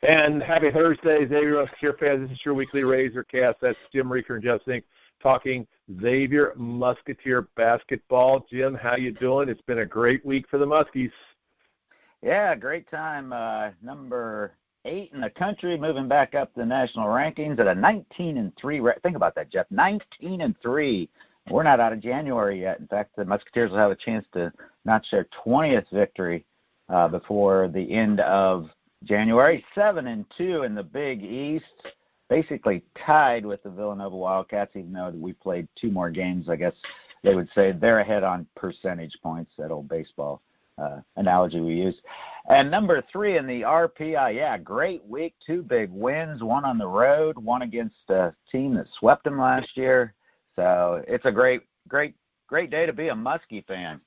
And happy Thursday, Xavier Basketball fans. This is your weekly Razorcast. That's Jim Reaker and Jeff Zink talking Xavier Musketeer basketball. Jim, how you doing? It's been a great week for the Muskies. Yeah, great time. Number 8 in the country, moving back up the national rankings at a 19-3. Think about that, Jeff. 19-3. We're not out of January yet. In fact, the Musketeers will have a chance to notch their 20th victory before the end of January. 7-2 in the Big East, basically tied with the Villanova Wildcats, even though we played 2 more games. I guess they would say they're ahead on percentage points, that old baseball analogy we use. And number 3 in the RPI, yeah, great week, 2 big wins, one on the road, one against a team that swept them last year. So it's a great day to be a Muskie fan.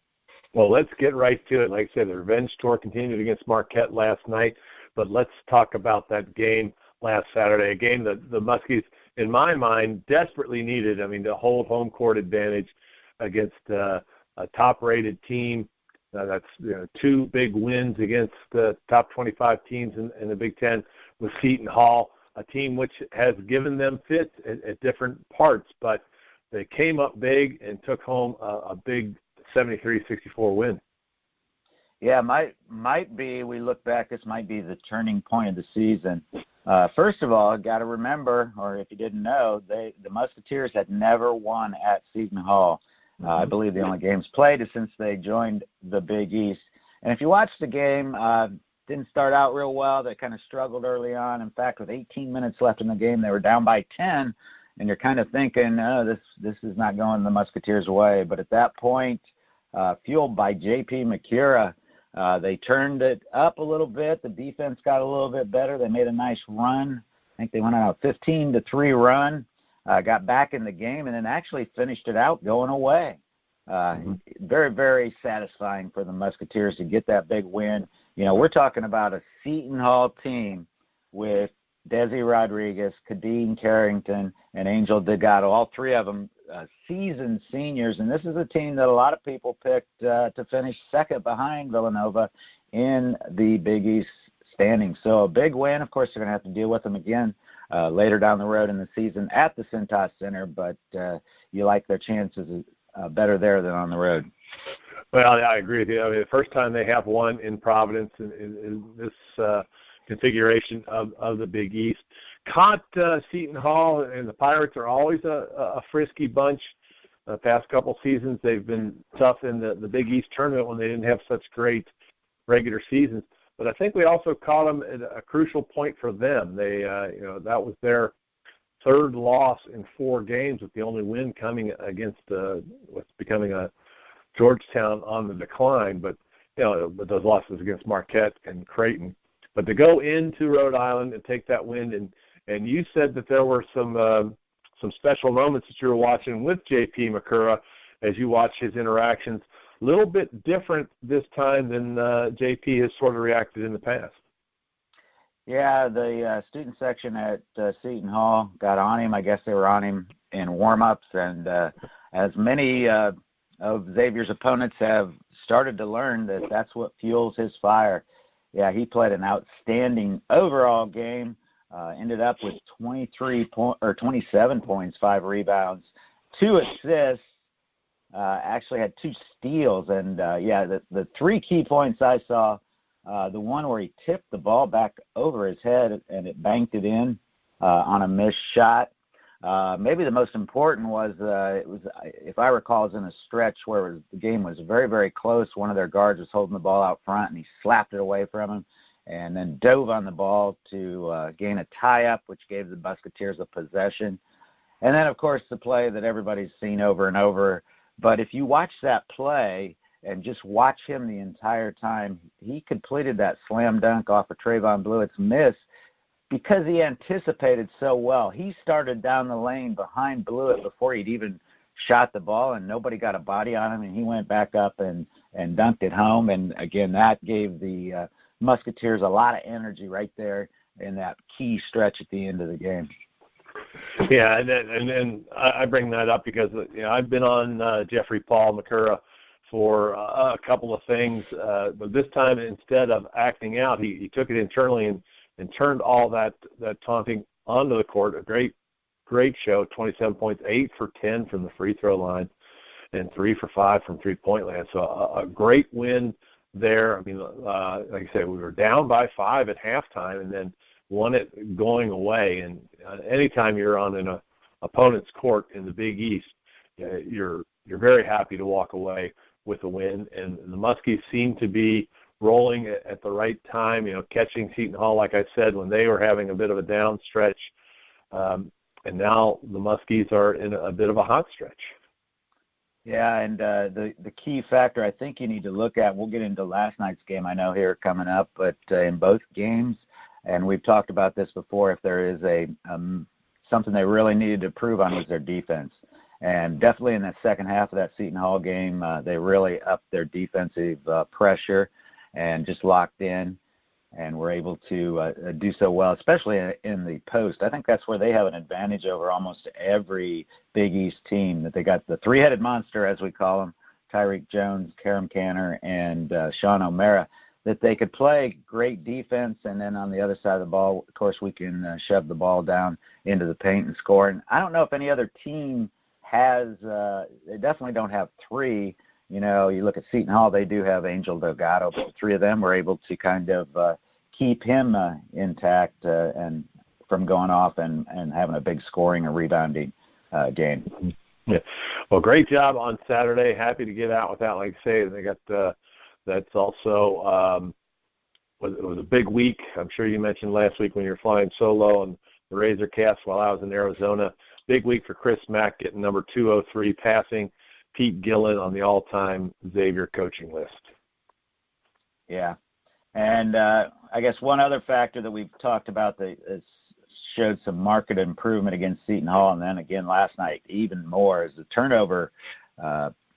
Well, let's get right to it. Like I said, the revenge tour continued against Marquette last night, but let's talk about that game last Saturday, a game that the Muskies, in my mind, desperately needed. I mean, to hold home court advantage against a top-rated team. That's 2 big wins against the top 25 teams in the Big Ten with Seton Hall, a team which has given them fits at different parts, but they came up big and took home a big 73-64 win. Yeah, might be. We look back, this might be the turning point of the season. First of all, got to remember, or if you didn't know, the Musketeers had never won at Seton Hall. I believe the only games played is since they joined the Big East. And if you watch the game, didn't start out real well. They kind of struggled early on. In fact, with 18 minutes left in the game, they were down by 10. And you're kind of thinking, oh, this is not going the Musketeers' way. But at that point, fueled by J.P. McCura, they turned it up a little bit. The defense got a little bit better. They made a nice run. I think they went on a 15-3 run, got back in the game, and then actually finished it out going away. Very, very satisfying for the Musketeers to get that big win. You know, we're talking about a Seton Hall team with Desi Rodriguez, Kadeen Carrington, and Angel Delgado, all 3 of them seasoned seniors. And this is a team that a lot of people picked to finish second behind Villanova in the Big East standings. So a big win. Of course, they're going to have to deal with them again later down the road in the season at the Cintas Center, but you like their chances better there than on the road. Well, I agree with you. I mean, the first time they have won in Providence in this configuration of the Big East. Caught Seton Hall, and the Pirates are always a frisky bunch. The past couple seasons, they've been tough in the Big East tournament when they didn't have such great regular seasons. But I think we also caught them at a crucial point for them. They, that was their 3rd loss in 4 games, with the only win coming against what's becoming a Georgetown on the decline. But but those losses against Marquette and Creighton. But to go into Rhode Island and take that win, and you said that there were some special moments that you were watching with J.P. McCura as you watch his interactions. A little bit different this time than J.P. has sort of reacted in the past. Yeah, the student section at Seton Hall got on him. I guess they were on him in warm-ups, and as many of Xavier's opponents have started to learn, that's what fuels his fire. Yeah, he played an outstanding overall game. Ended up with 27 points, 5 rebounds, 2 assists. Actually had 2 steals, and the 3 key points I saw. The one where he tipped the ball back over his head and it banked it in on a missed shot. Maybe the most important was it was, if I recall, it was in a stretch where the game was very, very close. One of their guards was holding the ball out front, and he slapped it away from him and then dove on the ball to gain a tie-up, which gave the Musketeers a possession. And then, of course, the play that everybody's seen over and over. But if you watch that play and just watch him the entire time, he completed that slam dunk off of Trayvon Blewett's miss because he anticipated so well. He started down the lane behind Blewett before he'd even shot the ball, and nobody got a body on him, and he went back up and dunked it home. And, again, that gave the Musketeers a lot of energy right there in that key stretch at the end of the game. Yeah, and I bring that up because I've been on Jeffrey Paul McCura for a couple of things, but this time instead of acting out, he took it internally and and turned all that taunting onto the court. A great show, 27 points, 8 for 10 from the free throw line, and 3 for 5 from three-point land. So a great win there. I mean, like I said, we were down by 5 at halftime and then won it going away. And anytime you're on an opponent's court in the Big East, you're very happy to walk away with a win. And the Muskies seem to be rolling at the right time, catching Seton Hall, like I said, when they were having a bit of a down stretch. And now the Muskies are in a bit of a hot stretch. Yeah, and the key factor I think you need to look at, we'll get into last night's game, I know, here coming up, but in both games, and we've talked about this before, if there is something they really needed to improve on was their defense. And definitely in that second half of that Seton Hall game, they really upped their defensive pressure and just locked in and were able to do so well, especially in the post. I think that's where they have an advantage over almost every Big East team, that they got the three-headed monster, as we call them, Tyreek Jones, Karam Kanter, and Sean O'Mara, that they could play great defense, and then on the other side of the ball, of course, we can shove the ball down into the paint and score. And I don't know if any other team has they definitely don't have three. You look at Seton Hall, they do have Angel Delgado, but the three of them were able to kind of keep him intact and from going off and having a big scoring or rebounding game. Yeah. Well, great job on Saturday. Happy to get out with that. Like I say, they got that's also it was a big week. I'm sure you mentioned last week when you were flying solo on the Razor Cast while I was in Arizona. Big week for Chris Mack, getting number 203 passing Pete Gillen on the all-time Xavier coaching list. Yeah. And I guess one other factor that we've talked about that showed some market improvement against Seton Hall, and then again last night even more, is the turnover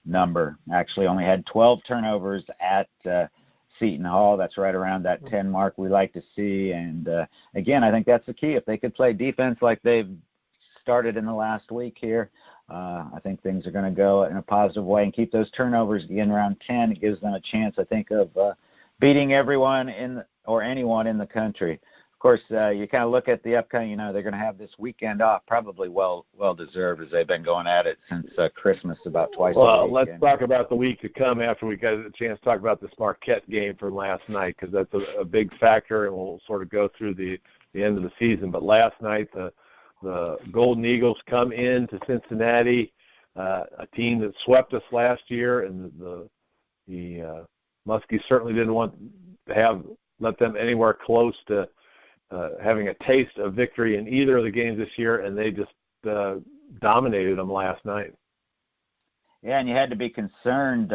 number. Actually only had 12 turnovers at Seton Hall. That's right around that 10 mark we like to see. And, again, I think that's the key. If they could play defense like they've started in the last week here, I think things are going to go in a positive way and keep those turnovers again around 10. It gives them a chance, I think, of beating everyone or anyone in the country. Of course, you kind of look at the upcoming, they're going to have this weekend off, probably well-deserved, as they've been going at it since Christmas about twice a week. Well, let's talk about the week to come after we got a chance to talk about this Marquette game from last night, because that's a big factor, and we'll sort of go through the end of the season. But last night, the Golden Eagles come into Cincinnati, a team that swept us last year, and the Muskies certainly didn't want to let them anywhere close to having a taste of victory in either of the games this year, and they just dominated them last night. Yeah, and you had to be concerned.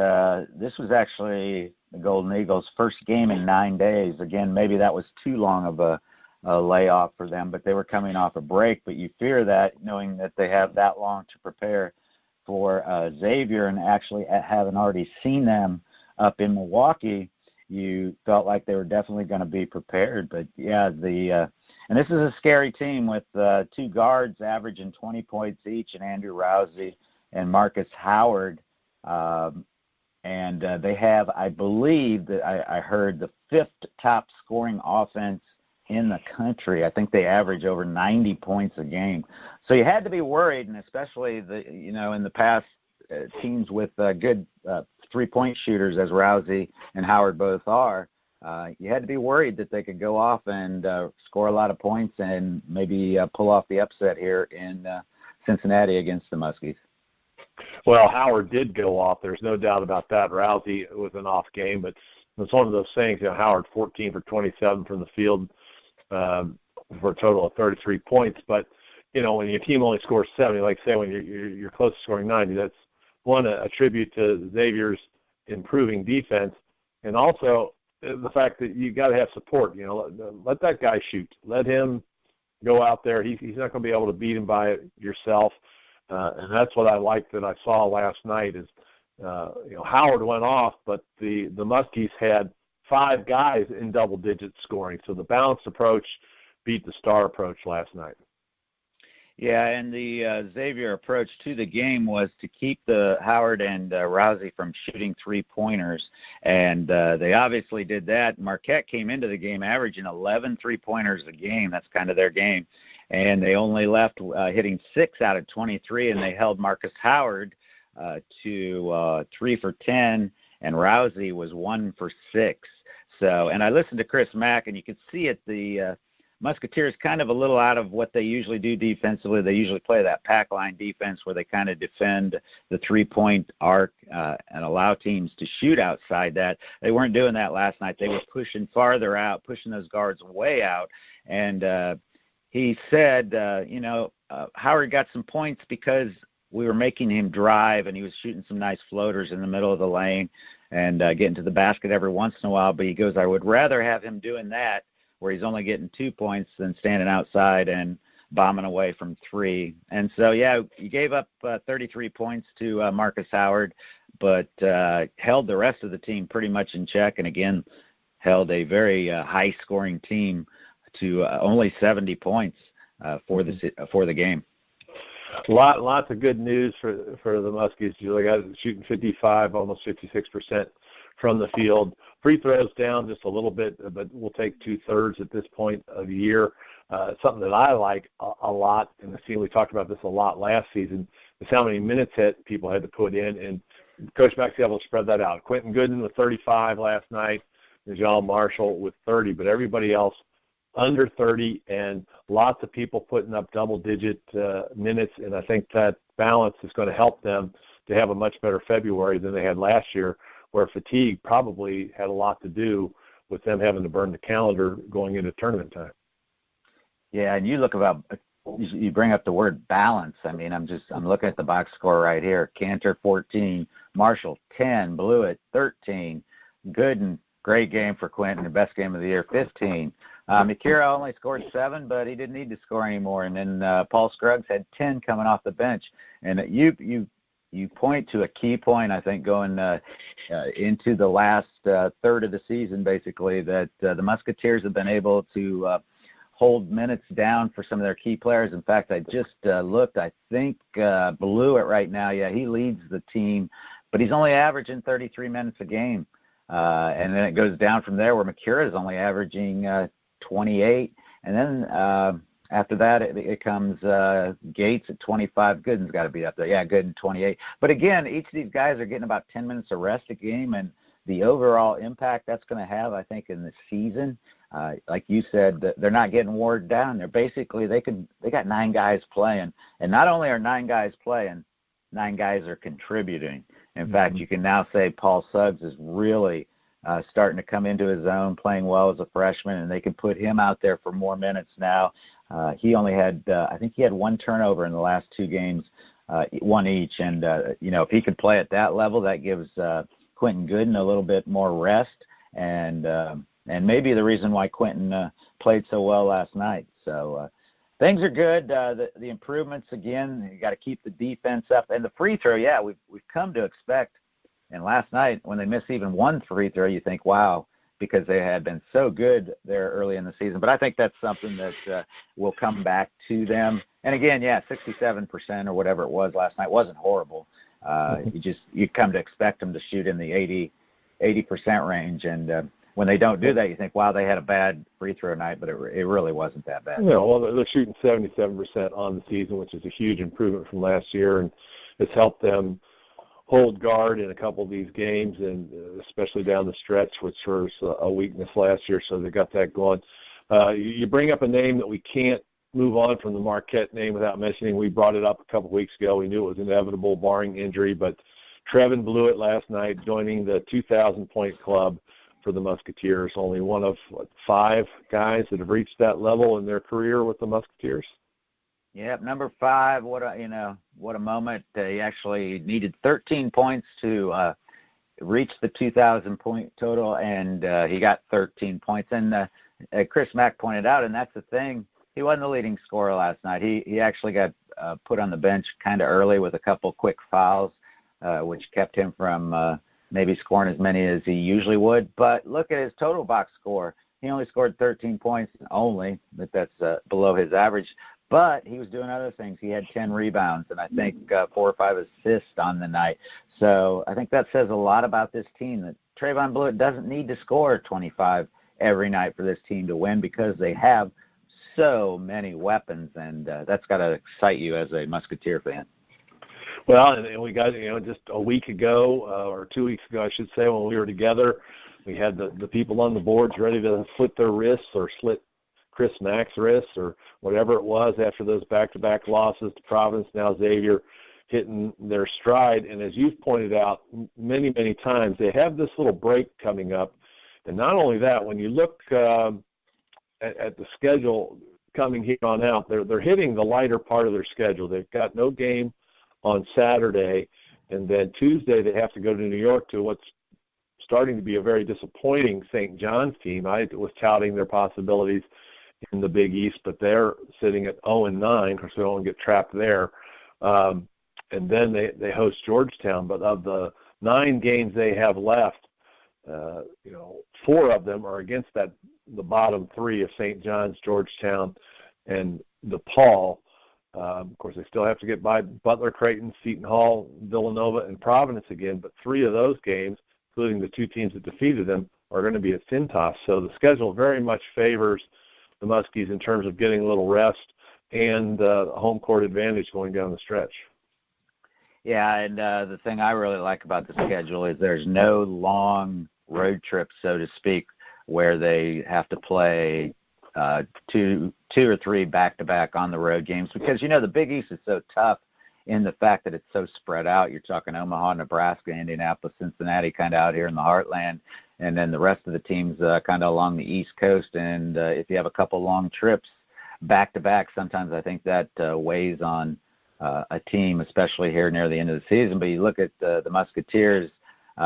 This was actually the Golden Eagles' first game in 9 days. Again, maybe that was too long of a layoff for them, but they were coming off a break. But you fear that, knowing that they have that long to prepare for Xavier, and actually having already seen them up in Milwaukee, you felt like they were definitely going to be prepared. But, yeah, and this is a scary team with two guards averaging 20 points each, and Andrew Rousey and Marcus Howard. And they have, I believe, that I heard, the fifth top scoring offense in the country. I think they average over 90 points a game. So you had to be worried, and especially in the past, teams with good three-point shooters, as Rousey and Howard both are, you had to be worried that they could go off and score a lot of points and maybe pull off the upset here in Cincinnati against the Muskies. Well, Howard did go off. There's no doubt about that. Rousey was an off game, but it's one of those things. Howard 14 for 27 from the field for a total of 33 points. But when your team only scores 70, like say when you're close to scoring 90, that's one, a tribute to Xavier's improving defense, and also the fact that you got to have support. Let that guy shoot. Let him go out there. He's not going to be able to beat him by yourself. And that's what I liked that I saw last night is, Howard went off, but the Muskies had 5 guys in double-digit scoring. So the balanced approach beat the star approach last night. Yeah, and the Xavier approach to the game was to keep the Howard and Rousey from shooting three-pointers, and they obviously did that. Marquette came into the game averaging 11 three-pointers a game. That's kind of their game, and they only left hitting 6 out of 23, and they held Marcus Howard to 3 for 10, and Rousey was 1 for 6. So, and I listened to Chris Mack, and you could see it, the Musketeers kind of a little out of what they usually do defensively. They usually play that pack line defense where they kind of defend the three-point arc and allow teams to shoot outside that. They weren't doing that last night. They were pushing farther out, pushing those guards way out. And he said, Howard got some points because we were making him drive, and he was shooting some nice floaters in the middle of the lane and getting to the basket every once in a while. But he goes, I would rather have him doing that where he's only getting 2 points than standing outside and bombing away from 3. And so, yeah, he gave up 33 points to Marcus Howard, but held the rest of the team pretty much in check, and again, held a very high-scoring team to only 70 points for the game. Lots of good news for the Muskies. You got shooting 55, almost 56% from the field. Free throws down just a little bit, but we'll take 2/3 at this point of the year. Something that I like a lot, and we talked about this a lot last season, is how many minutes people had to put in, and Coach Mack's able to spread that out. Quentin Gooden with 35 last night, and John Marshall with 30, but everybody else under 30, and lots of people putting up double-digit minutes, and I think that balance is going to help them to have a much better February than they had last year, where fatigue probably had a lot to do with them having to burn the calendar going into tournament time. Yeah, and you bring up the word balance. I mean, I'm looking at the box score right here. Cantor 14, Marshall 10, Blewett 13, Gooden, great game for Quentin, the best game of the year, 15. Mikira only scored 7, but he didn't need to score anymore. And then Paul Scruggs had 10 coming off the bench. And you point to a key point, I think, going into the last third of the season, basically, that the Musketeers have been able to hold minutes down for some of their key players. In fact, I just looked. I think Blewett right now, yeah, he leads the team, but he's only averaging 33 minutes a game. And then it goes down from there where Mikira is only averaging 28. And then after that, it comes Gates at 25. Gooden's got to be up there. Yeah, Gooden 28. But again, each of these guys are getting about 10 minutes of rest a game, and the overall impact that's going to have, I think, in the season, like you said, they're not getting wore down. They're basically they got 9 guys playing, and not only are 9 guys playing, 9 guys are contributing. In fact, you can now say Paul Suggs is really starting to come into his own, playing well as a freshman, and they can put him out there for more minutes now. He only had, I think he had 1 turnover in the last 2 games, 1 each. And, if he could play at that level, that gives Quentin Gooden a little bit more rest, and maybe the reason why Quentin played so well last night. So things are good. The improvements, again, you got to keep the defense up. And the free throw, yeah, we've come to expect. And last night, when they missed even 1 free throw, you think, wow, because they had been so good there early in the season. But I think that's something that will come back to them. And again, yeah, 67% or whatever it was last night wasn't horrible. You come to expect them to shoot in the 80% range. And when they don't do that, you think, wow, they had a bad free throw night, but it really wasn't that bad. Yeah, well, they're shooting 77% on the season, which is a huge improvement from last year, and it's helped them hold guard in a couple of these games, and especially down the stretch, which was a weakness last year, so they got that going. You bring up a name that we can't move on from the Marquette name without mentioning. We brought it up a couple of weeks ago. We knew it was inevitable, barring injury, but Trevin Blewett last night joining the 2,000-point club for the Musketeers, only one of 5 guys that have reached that level in their career with the Musketeers. Yep, number 5. What a moment! He actually needed 13 points to reach the 2,000-point total, and he got 13 points. And Chris Mack pointed out, and that's the thing, he wasn't the leading scorer last night. He actually got put on the bench kind of early with a couple quick fouls, which kept him from maybe scoring as many as he usually would. But look at his total box score. He only scored 13 points only, but that's below his average. But he was doing other things. He had 10 rebounds and I think 4 or 5 assists on the night. So I think that says a lot about this team, that Trayvon Blewett doesn't need to score 25 every night for this team to win because they have so many weapons, and that's got to excite you as a Musketeer fan. Well, and we got, just a week ago, or 2 weeks ago, I should say, when we were together, we had the people on the boards ready to slit their wrists or slit Chris Mack's wrists or whatever it was after those back-to-back losses to Providence, now Xavier hitting their stride. And as you've pointed out many, many times, they have this little break coming up. And not only that, when you look at the schedule coming here on out, they're hitting the lighter part of their schedule. They've got no game on Saturday, and then Tuesday they have to go to New York to what's starting to be a very disappointing St. John's team. I was touting their possibilities in the Big East, but they're sitting at 0-9, so they don't get trapped there. And then they host Georgetown. But of the 9 games they have left, 4 of them are against the bottom 3 of St. John's, Georgetown, and DePaul. Of course, they still have to get by Butler, Creighton, Seton Hall, Villanova, and Providence again. But 3 of those games, including the 2 teams that defeated them, are going to be at Cintas. So the schedule very much favors the Muskies in terms of getting a little rest and home court advantage going down the stretch. Yeah, and the thing I really like about the schedule is there's no long road trips, so to speak, where they have to play two or three back-to-back on the road games because, the Big East is so tough in the fact that it's so spread out. You're talking Omaha, Nebraska, Indianapolis, Cincinnati kind of out here in the heartland, and then the rest of the teams kind of along the East Coast. And if you have a couple long trips back-to-back, sometimes I think that weighs on a team, especially here near the end of the season. But you look at the Musketeers,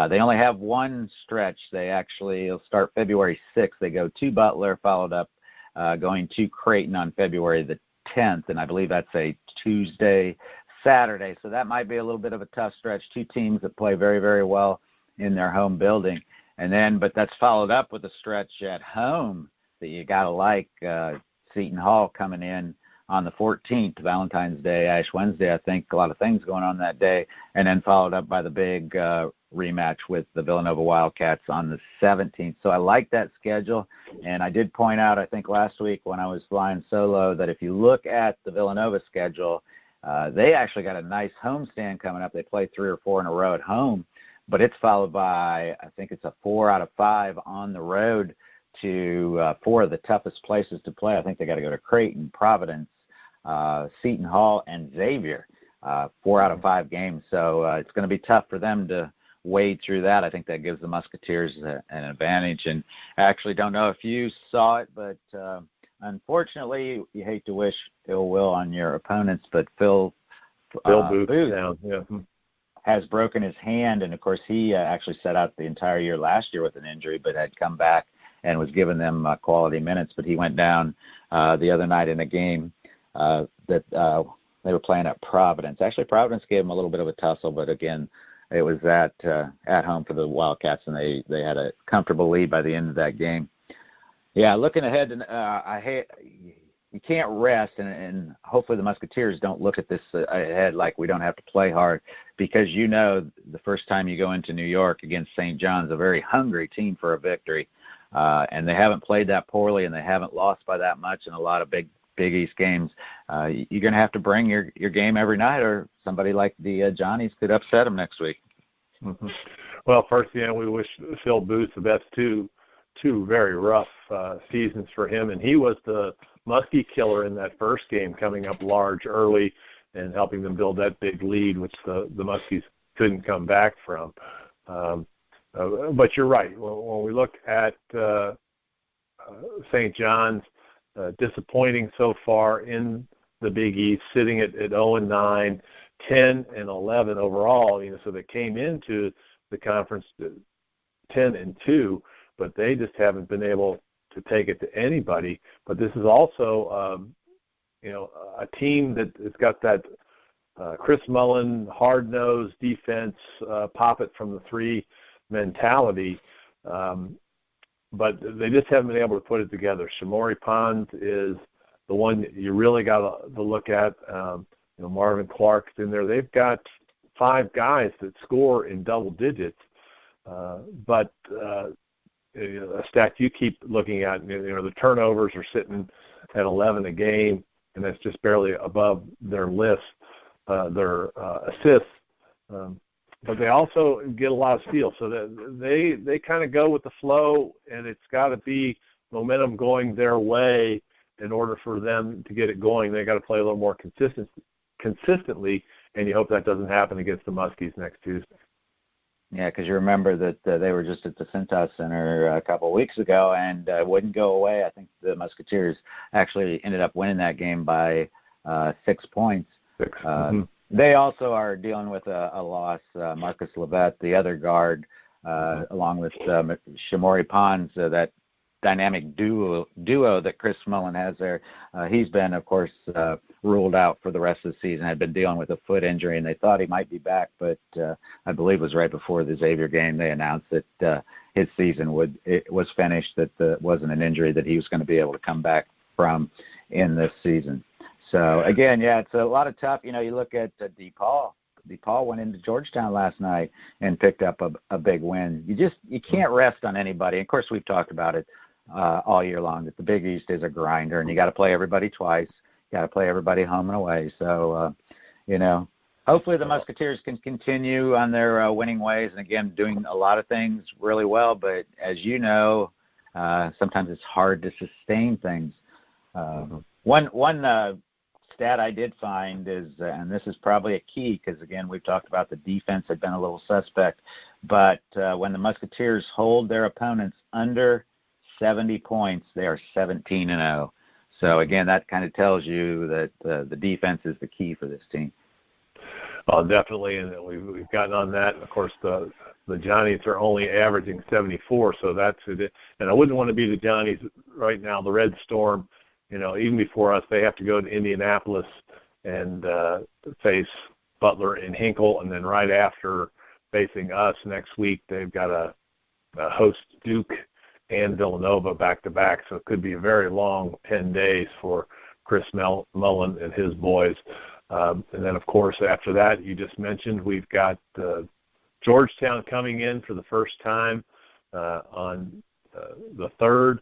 they only have one stretch. They'll start February 6th. They go to Butler, followed up going to Creighton on February the 10th, and I believe that's a Tuesday, Saturday. So that might be a little bit of a tough stretch. 2 teams that play very, very well in their home building. But that's followed up with a stretch at home that you got to like. Seton Hall coming in on the 14th, Valentine's Day, Ash Wednesday. I think a lot of things going on that day. And then followed up by the big rematch with the Villanova Wildcats on the 17th. So I like that schedule. And I did point out, I think last week when I was flying solo, that if you look at the Villanova schedule, they actually got a nice homestand coming up. They play 3 or 4 in a row at home, but it's followed by, I think it's a 4 out of 5 on the road to 4 of the toughest places to play. I think they got to go to Creighton, Providence, Seton Hall, and Xavier, 4 out of 5 games. So it's going to be tough for them to wade through that. I think that gives the Musketeers an advantage. And I actually don't know if you saw it, but unfortunately, you hate to wish ill will on your opponents, but Phil Booth has broken his hand. And, of course, he actually set out the entire year last year with an injury, but had come back and was giving them quality minutes. But he went down the other night in a game that they were playing at Providence. Actually, Providence gave them a little bit of a tussle, but, again, it was at home for the Wildcats, and they had a comfortable lead by the end of that game. Yeah, looking ahead, you can't rest, and hopefully the Musketeers don't look at this ahead like we don't have to play hard, because the first time you go into New York against St. John's, a very hungry team for a victory, and they haven't played that poorly, and they haven't lost by that much in a lot of Big East games. You're going to have to bring your game every night, or somebody like the Johnnies could upset them next week. Mm-hmm. Well, first, we wish Phil Booth the best. Two very rough seasons for him, and he was the Muskie killer in that first game, coming up large early and helping them build that big lead, which the Muskies couldn't come back from. But you're right. When we look at St. John's, disappointing so far in the Big East, sitting at 0-9, 10-11 overall. So they came into the conference 10-2, but they just haven't been able to take it to anybody. But this is also, a team that has got that Chris Mullen hard-nosed defense, pop it from the 3 mentality. But they just haven't been able to put it together. Shamori Pons is the one you really got to look at, Marvin Clark's in there. They've got 5 guys that score in double digits, but a stat you keep looking at, the turnovers are sitting at 11 a game, and that's just barely above their list, their assists. But they also get a lot of steals, so that they kind of go with the flow, and it's got to be momentum going their way in order for them to get it going. They got to play a little more consistently, and you hope that doesn't happen against the Muskies next Tuesday. Yeah, because you remember that they were just at the Cintas Center a couple of weeks ago and wouldn't go away. I think the Musketeers actually ended up winning that game by 6 points. 6. They also are dealing with a loss. Marcus Levette, the other guard, along with Shamori Pons, that dynamic duo that Chris Mullen has there. He's been, of course, ruled out for the rest of the season. Had been dealing with a foot injury, and they thought he might be back, but I believe it was right before the Xavier game they announced that his season was finished, that it wasn't an injury that he was going to be able to come back from in this season. So, again, yeah, it's a lot of tough. You look at DePaul. DePaul went into Georgetown last night and picked up a big win. You can't rest on anybody. Of course, we've talked about it all year long, that the Big East is a grinder, and you got to play everybody twice. You got to play everybody home and away. So, hopefully the Musketeers can continue on their winning ways, and, again, doing a lot of things really well. But, as you know, sometimes it's hard to sustain things. One stat I did find is, and this is probably a key because, again, we've talked about the defense had been a little suspect, but when the Musketeers hold their opponents under 70 points, they are 17-0. So, again, that kind of tells you that the defense is the key for this team. Oh, definitely, and we've gotten on that. Of course, the Johnnies are only averaging 74, so that's it. And I wouldn't want to be the Johnnies right now. The Red Storm, even before us, they have to go to Indianapolis and face Butler and Hinkle, and then right after facing us next week, they've got a host Duke and Villanova back-to-back, so it could be a very long 10 days for Chris Mullen and his boys. And then, of course, after that, you just mentioned, we've got Georgetown coming in for the first time on the 3rd,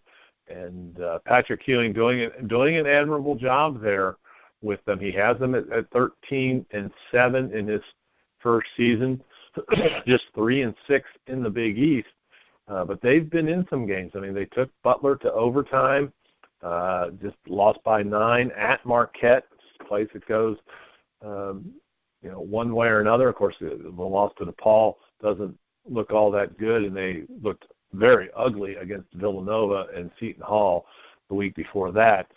and Patrick Ewing doing an admirable job there with them. He has them at 13-7 in his first season, just 3-6 in the Big East. But they've been in some games. I mean, they took Butler to overtime, just lost by 9 at Marquette, a place that goes, one way or another. Of course, the loss to DePaul doesn't look all that good, and they looked very ugly against Villanova and Seton Hall the week before that.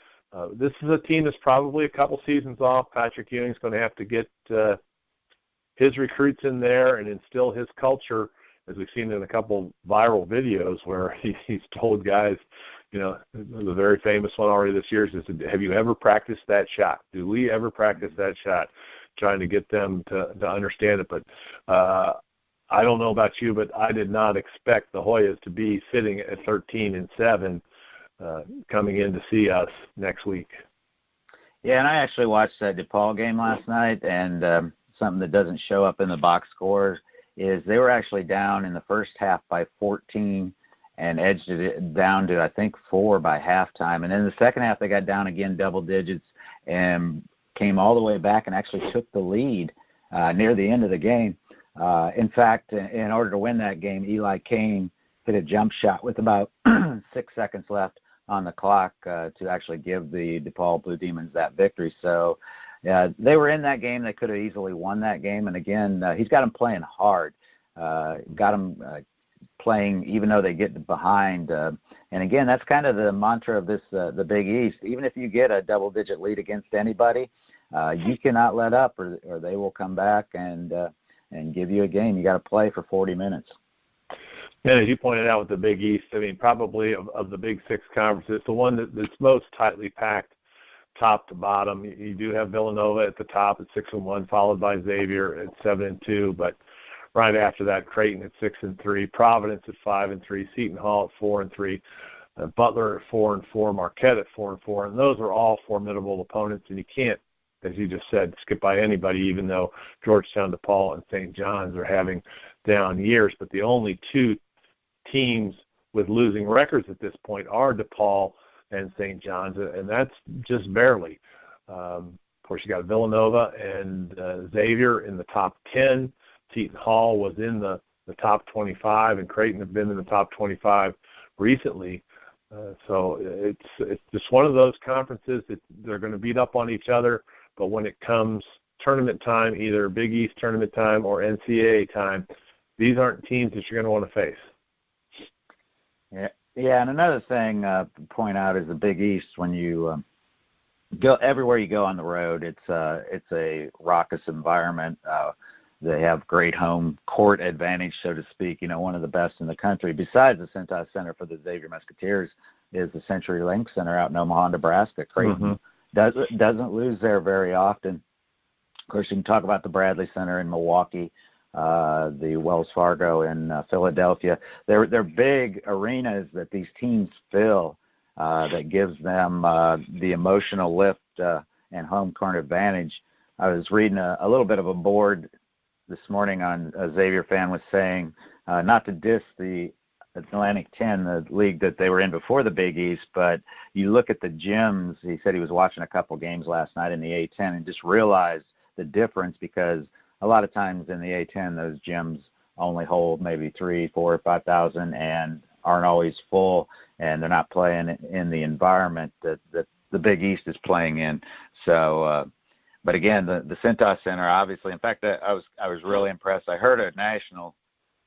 This is a team that's probably a couple seasons off. Patrick Ewing's going to have to get his recruits in there and instill his culture, as we've seen in a couple viral videos where he's told guys, the very famous one already this year is, have you ever practiced that shot? Do we ever practice that shot? Trying to get them to understand it. But I don't know about you, but I did not expect the Hoyas to be sitting at 13-7 coming in to see us next week. Yeah, and I actually watched that DePaul game last night, and something that doesn't show up in the box score is they were actually down in the first half by 14 and edged it down to, I think, 4 by halftime. And in the second half, they got down again double digits and came all the way back and actually took the lead near the end of the game. In fact, in order to win that game, Eli Kane hit a jump shot with about 6 seconds left on the clock to actually give the DePaul Blue Demons that victory. So they were in that game. They could have easily won that game. And, again, he's got them playing hard, got them playing even though they get behind. And, again, that's kind of the mantra of this the Big East. Even if you get a double-digit lead against anybody, you cannot let up or they will come back and give you a game. You got to play for 40 minutes. And as you pointed out with the Big East, I mean, probably of the Big Six conferences, the one that's most tightly packed top to bottom. You do have Villanova at the top at 6-1, followed by Xavier at 7-2, but right after that, Creighton at 6-3, Providence at 5-3, Seton Hall at 4-3. Butler at 4-4, Marquette at 4-4, and those are all formidable opponents, and you can't, as you just said, skip by anybody, even though Georgetown, DePaul, and St. John's are having down years. But the only two teams with losing records at this point are DePaul and St. John's, and that's just barely. Of course, you got Villanova and Xavier in the top 10. Seton Hall was in the top 25, and Creighton have been in the top 25 recently. So it's just one of those conferences that they're going to beat up on each other, but when it comes tournament time, either Big East tournament time or NCAA time, these aren't teams that you're going to want to face. Yeah, and another thing to point out is the Big East. When you go everywhere you go on the road, it's a raucous environment. They have great home court advantage, so to speak. One of the best in the country, besides the Cintas Center for the Xavier Musketeers, is the CenturyLink Center out in Omaha, Nebraska. Creighton doesn't lose there very often. Of course, you can talk about the Bradley Center in Milwaukee, the Wells Fargo in Philadelphia. They're big arenas that these teams fill that gives them the emotional lift and home court advantage. I was reading a little bit of a board this morning on a Xavier fan was saying, not to diss the Atlantic 10, the league that they were in before the Big East, but you look at the gyms. He said he was watching a couple games last night in the A10 and just realized the difference, because a lot of times in the A10 those gyms only hold maybe 3,000, 4,000, 5,000 and aren't always full, and they're not playing in the environment that the Big East is playing in. So but again, the Cintas Center, obviously, in fact, I was really impressed. I heard a national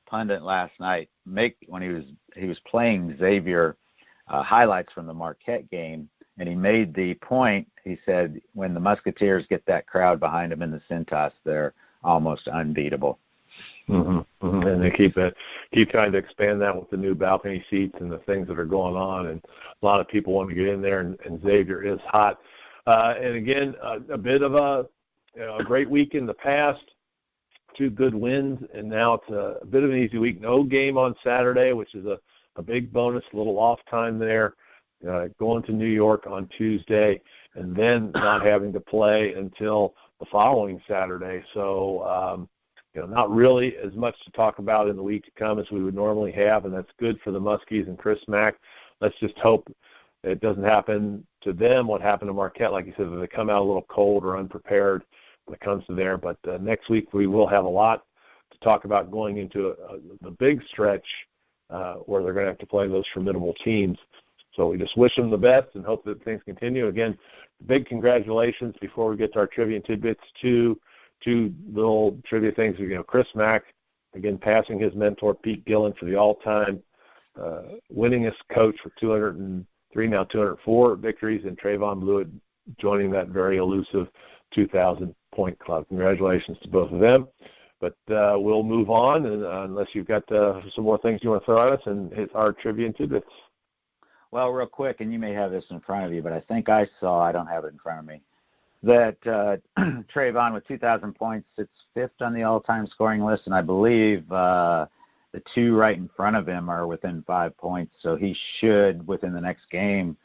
pundit last night when he was playing Xavier highlights from the Marquette game, and he made the point. He said, when the Musketeers get that crowd behind them in the Cintas, they're almost unbeatable. And they keep trying to expand that with the new balcony seats and the things that are going on, and a lot of people want to get in there, and Xavier is hot. And again, a bit of a great week in the past, 2 good wins, and now it's a bit of an easy week. No game on Saturday, which is a big bonus, a little off time there. Going to New York on Tuesday, and then not having to play until the following Saturday. So, not really as much to talk about in the week to come as we would normally have, and that's good for the Muskies and Chris Mack. Let's just hope it doesn't happen to them what happened to Marquette. Like you said, that they come out a little cold or unprepared when it comes to there. But next week we will have a lot to talk about going into the big stretch where they're going to have to play those formidable teams. So we just wish them the best and hope that things continue. Again, big congratulations before we get to our trivia and tidbits. Two little trivia things. Chris Mack, again, passing his mentor, Pete Gillen, for the all-time winningest coach for 203, now 204 victories, and Trayvon Blewett joining that very elusive 2,000-point club. Congratulations to both of them. But we'll move on, and unless you've got some more things you want to throw at us, and hit our trivia and tidbits. Well, real quick, and you may have this in front of you, but I think I don't have it in front of me, that Trayvon with 2,000 points sits 5th on the all-time scoring list, and I believe the 2 right in front of him are within 5 points, so he should, within the next game,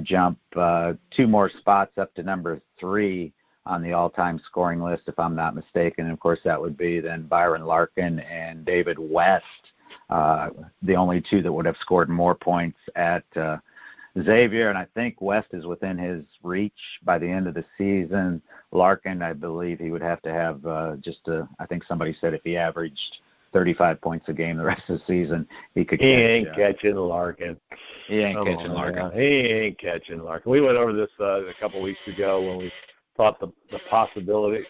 jump 2 more spots up to number 3 on the all-time scoring list, if I'm not mistaken. And, of course, that would be then Byron Larkin and David West, the only 2 that would have scored more points at Xavier. And I think West is within his reach by the end of the season. Larkin, I believe he would have to have I think somebody said if he averaged 35 points a game the rest of the season, he could ain't catching Larkin. He ain't catching Larkin. He ain't catching Larkin. We went over this a couple weeks ago when we thought the possibility.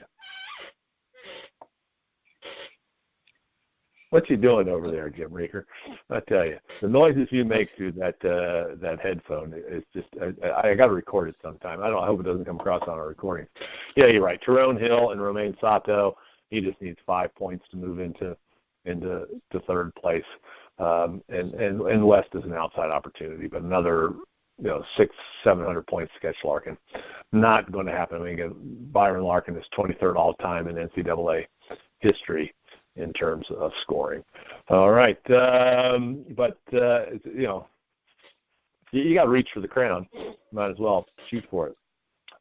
What you doing over there, Jim Reaker? I tell you, the noises you make through that headphone is just. I got to record it sometime. I hope it doesn't come across on our recording. Yeah, you're right. Tyrone Hill and Romain Sato. He just needs 5 points to move into 3rd place, and West is an outside opportunity, but another 600-700 points to catch Larkin. Not going to happen. I mean, Byron Larkin is 23rd all time in NCAA history in terms of scoring. All right, but you got to reach for the crown. Might as well shoot for it.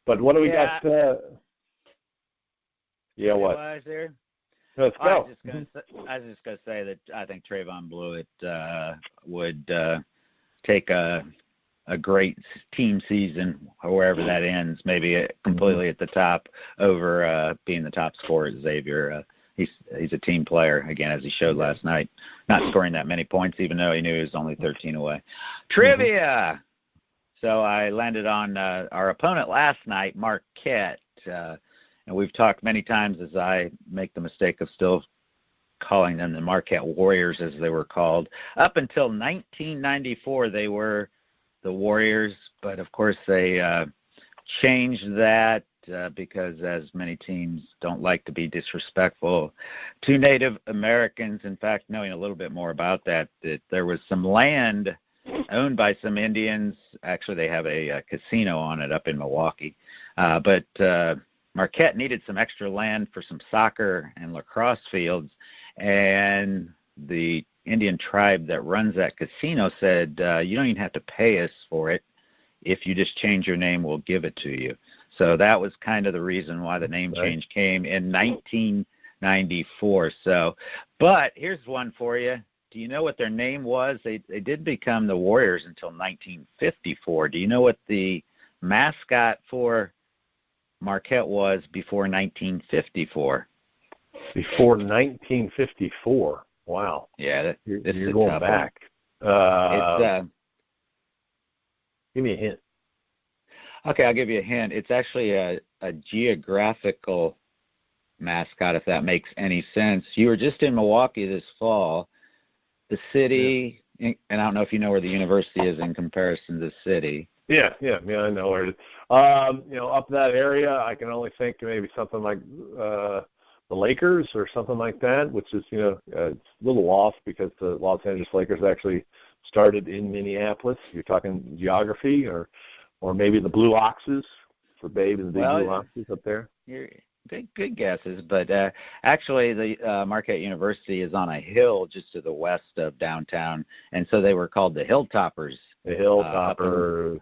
But what do we got? What? Let's go. I was just going to say that I think Trayvon Blewett would take a great team season, wherever that ends, maybe completely at the top over being the top scorer at Xavier. He's a team player, again, as he showed last night, not scoring that many points, even though he knew he was only 13 away. Trivia! So I landed on our opponent last night, Marquette. And we've talked many times as I make the mistake of still calling them the Marquette Warriors, as they were called. Up until 1994, they were the Warriors, but of course they changed that because, as many teams don't like to be disrespectful to Native Americans. In fact, knowing a little bit more about that there was some land owned by some Indians. Actually, they have a casino on it up in Milwaukee. But Marquette needed some extra land for some soccer and lacrosse fields, and the Indian tribe that runs that casino said, you don't even have to pay us for it. If you just change your name, we'll give it to you. So that was kind of the reason why the name change came in 1994. But here's one for you. Do you know what their name was? They did become the Warriors until 1954. Do you know what the mascot for Marquette was before 1954? Before 1954. Wow. Yeah, you're going back. Give me a hint. Okay, I'll give you a hint. It's actually a geographical mascot, if that makes any sense. You were just in Milwaukee this fall. The city, and I don't know if you know where the university is in comparison to the city. Yeah, I know where it is. Up that area, I can only think maybe something like the Lakers or something like that, which is, it's a little off because the Los Angeles Lakers actually started in Minneapolis. You're talking geography, or maybe the Blue Oxes for Babe and the big Blue Oxes up there. Good guesses, but actually the Marquette University is on a hill just to the west of downtown, and so they were called the Hilltoppers. The Hilltoppers.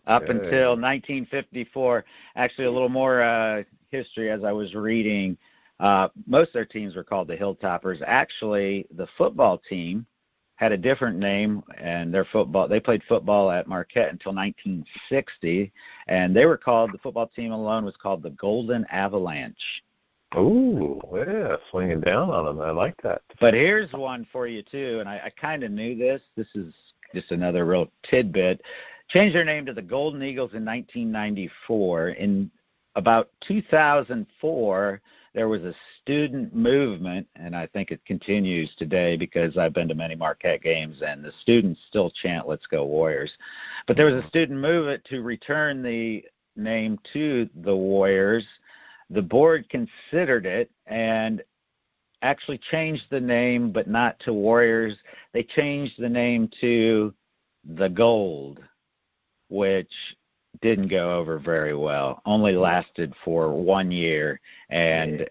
Up until 1954. Actually, a little more history as I was reading. Most of their teams were called the Hilltoppers. Actually, the football team had a different name, and they played football at Marquette until 1960, and the football team alone was called the Golden Avalanche. Ooh, yeah, swinging down on them. I like that. But here's one for you, too, and I kind of knew this. This is just another real tidbit. Changed their name to the Golden Eagles in 1994. In about 2004, there was a student movement, and I think it continues today because I've been to many Marquette games, and the students still chant, "Let's go Warriors." But there was a student movement to return the name to the Warriors. The board considered it and actually changed the name, but not to Warriors. They changed the name to the Gold, which didn't go over very well, only lasted for 1 year, and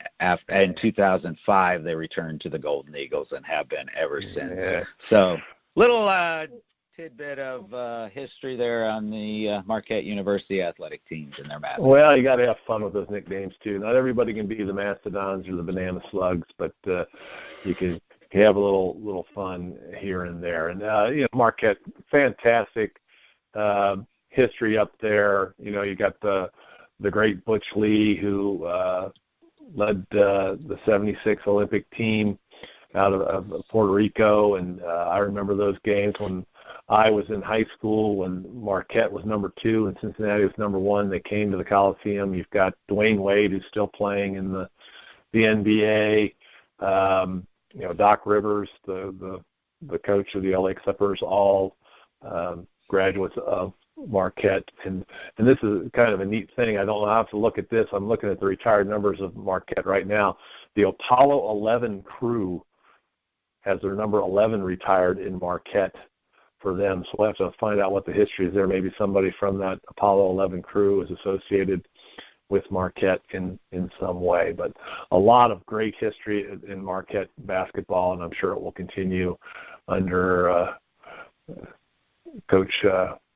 in 2005 they returned to the Golden Eagles and have been ever since. Yeah. So little tidbit of history there on the Marquette University athletic teams and their mascots. Well, you got to have fun with those nicknames too. Not everybody can be the Mastodons or the Banana Slugs, but you can have a little fun here and there. And Marquette, fantastic history up there. You got the great Butch Lee, who led the '76 Olympic team out of Puerto Rico, and I remember those games when I was in high school, when Marquette was number 2 and Cincinnati was number 1. They came to the Coliseum. You've got Dwayne Wade, who's still playing in the NBA. Doc Rivers, the coach of the LA Clippers, all graduates of Marquette, and this is kind of a neat thing. I don't know how to look at this. I'm looking at the retired numbers of Marquette right now. The Apollo 11 crew has their number 11 retired in Marquette for them. So we'll have to find out what the history is there. Maybe somebody from that Apollo 11 crew is associated with Marquette in some way. But a lot of great history in Marquette basketball, and I'm sure it will continue under Coach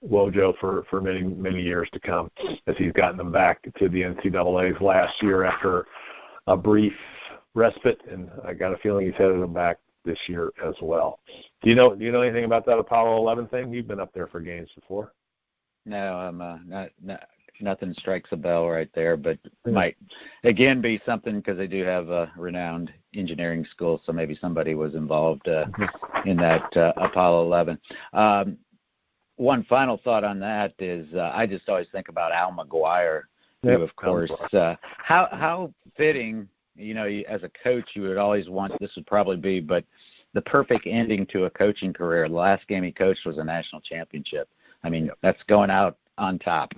Wojo for many, many years to come as he's gotten them back to the NCAAs last year after a brief respite, and I got a feeling he's headed them back this year as well. Do you know anything about that Apollo 11 thing? You've been up there for games before. No, I'm nothing strikes a bell right there, but might again be something because they do have a renowned engineering school, so maybe somebody was involved in that Apollo 11. One final thought on that is I just always think about Al McGuire, who, of course, how fitting, as a coach, you would always want, this would probably be, but the perfect ending to a coaching career. The last game he coached was a national championship. I mean, that's going out on top.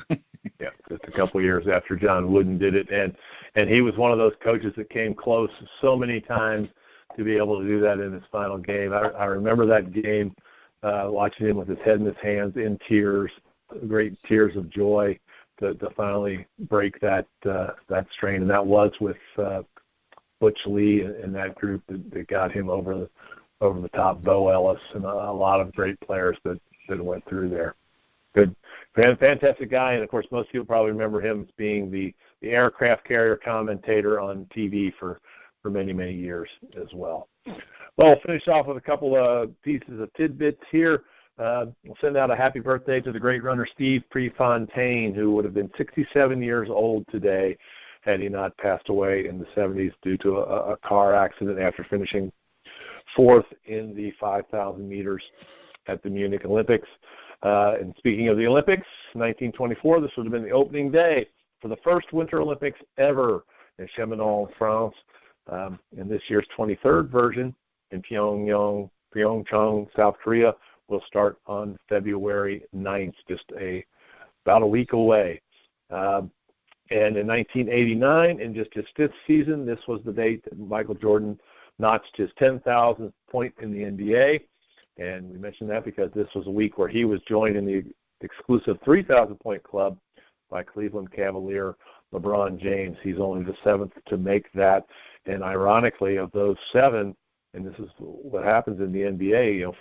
Yeah, just a couple of years after John Wooden did it, and he was one of those coaches that came close so many times to be able to do that in his final game. I remember that game, watching him with his head in his hands, in tears, great tears of joy to finally break that strain, and that was with Butch Lee and that group that got him over the top. Bo Ellis and a lot of great players that went through there. Good, fantastic guy, and of course most people probably remember him as being the aircraft carrier commentator on TV for many, many years as well. Well, we'll finish off with a couple of pieces of tidbits here. We'll send out a happy birthday to the great runner Steve Prefontaine, who would have been 67 years old today had he not passed away in the 70s due to a car accident after finishing fourth in the 5,000 meters at the Munich Olympics. And speaking of the Olympics, 1924, this would have been the opening day for the first Winter Olympics ever in Cheminade, France. And this year's 23rd version in Pyeongchang, South Korea, will start on February 9th, just about a week away. And in 1989, in just his fifth season, this was the date that Michael Jordan notched his 10,000th point in the NBA. And we mentioned that because this was a week where he was joined in the exclusive 3,000-point club by Cleveland Cavalier LeBron James. He's only the seventh to make that. And ironically, of those seven, and this is what happens in the NBA,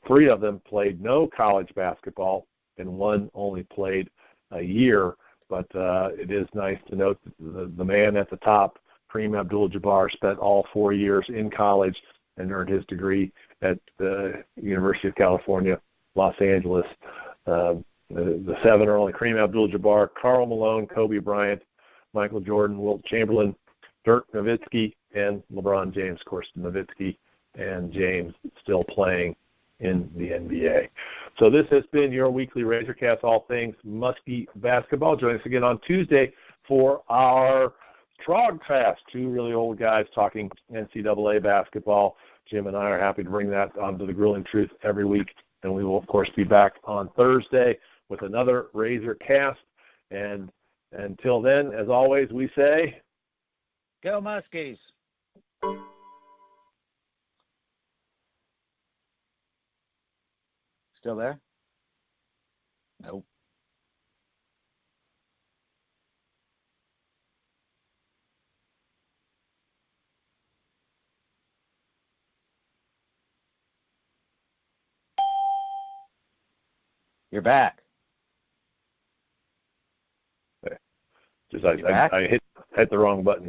three of them played no college basketball, and one only played a year. But it is nice to note that the man at the top, Kareem Abdul-Jabbar, spent all 4 years in college and earned his degree at the University of California, Los Angeles. The seven are only Kareem Abdul-Jabbar, Karl Malone, Kobe Bryant, Michael Jordan, Wilt Chamberlain, Dirk Nowitzki, and LeBron James. Of course, Nowitzki and James still playing in the NBA. So this has been your weekly Razorcast, all things Muskie basketball. Join us again on Tuesday for our Trogfast, two really old guys talking NCAA basketball. Jim and I are happy to bring that onto the Grueling Truth every week, and we will, of course, be back on Thursday with another Razorcast. And until then, as always, we say, go Muskies! Still there? Nope. You're back. Just I hit the wrong button.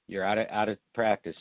You're out of practice.